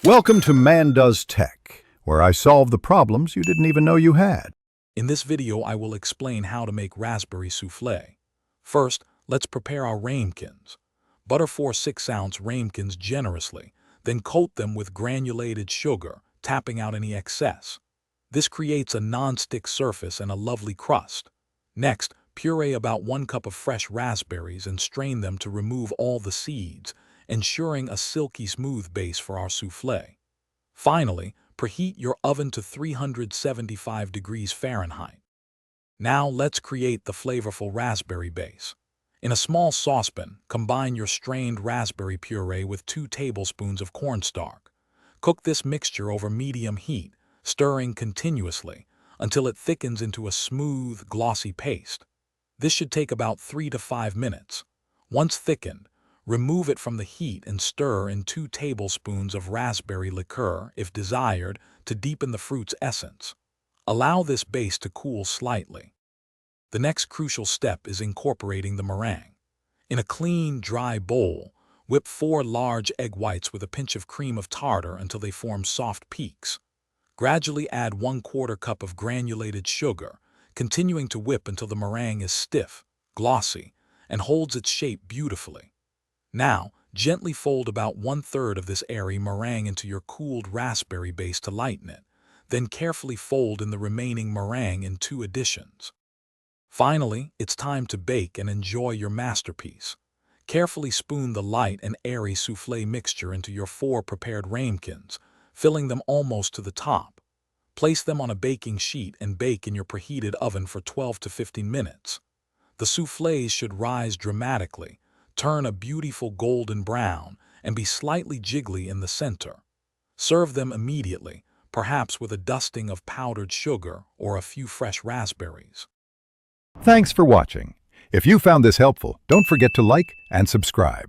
Welcome to Man Does Tech, where I solve the problems you didn't even know you had. In this video, I will explain how to make raspberry soufflé. First, let's prepare our ramekins. Butter 4 6-ounce ramekins generously, then coat them with granulated sugar, tapping out any excess. This creates a non-stick surface and a lovely crust. Next, puree about 1 cup of fresh raspberries and strain them to remove all the seeds, ensuring a silky smooth base for our soufflé. Finally, preheat your oven to 375 degrees Fahrenheit. Now let's create the flavorful raspberry base. In a small saucepan, combine your strained raspberry puree with 2 tablespoons of cornstarch. Cook this mixture over medium heat, stirring continuously until it thickens into a smooth, glossy paste. This should take about 3 to 5 minutes. Once thickened, remove it from the heat and stir in 2 tablespoons of raspberry liqueur, if desired, to deepen the fruit's essence. Allow this base to cool slightly. The next crucial step is incorporating the meringue. In a clean, dry bowl, whip 4 large egg whites with a pinch of cream of tartar until they form soft peaks. Gradually add 1/4 cup of granulated sugar, continuing to whip until the meringue is stiff, glossy, and holds its shape beautifully. Now, gently fold about 1/3 of this airy meringue into your cooled raspberry base to lighten it, then carefully fold in the remaining meringue in 2 additions. Finally, it's time to bake and enjoy your masterpiece. Carefully spoon the light and airy soufflé mixture into your 4 prepared ramekins, filling them almost to the top. Place them on a baking sheet and bake in your preheated oven for 12 to 15 minutes. The soufflés should rise dramatically, turn a beautiful golden brown, and be slightly jiggly in the center. Serve them immediately, perhaps with a dusting of powdered sugar or a few fresh raspberries. Thanks for watching. If you found this helpful, don't forget to like and subscribe.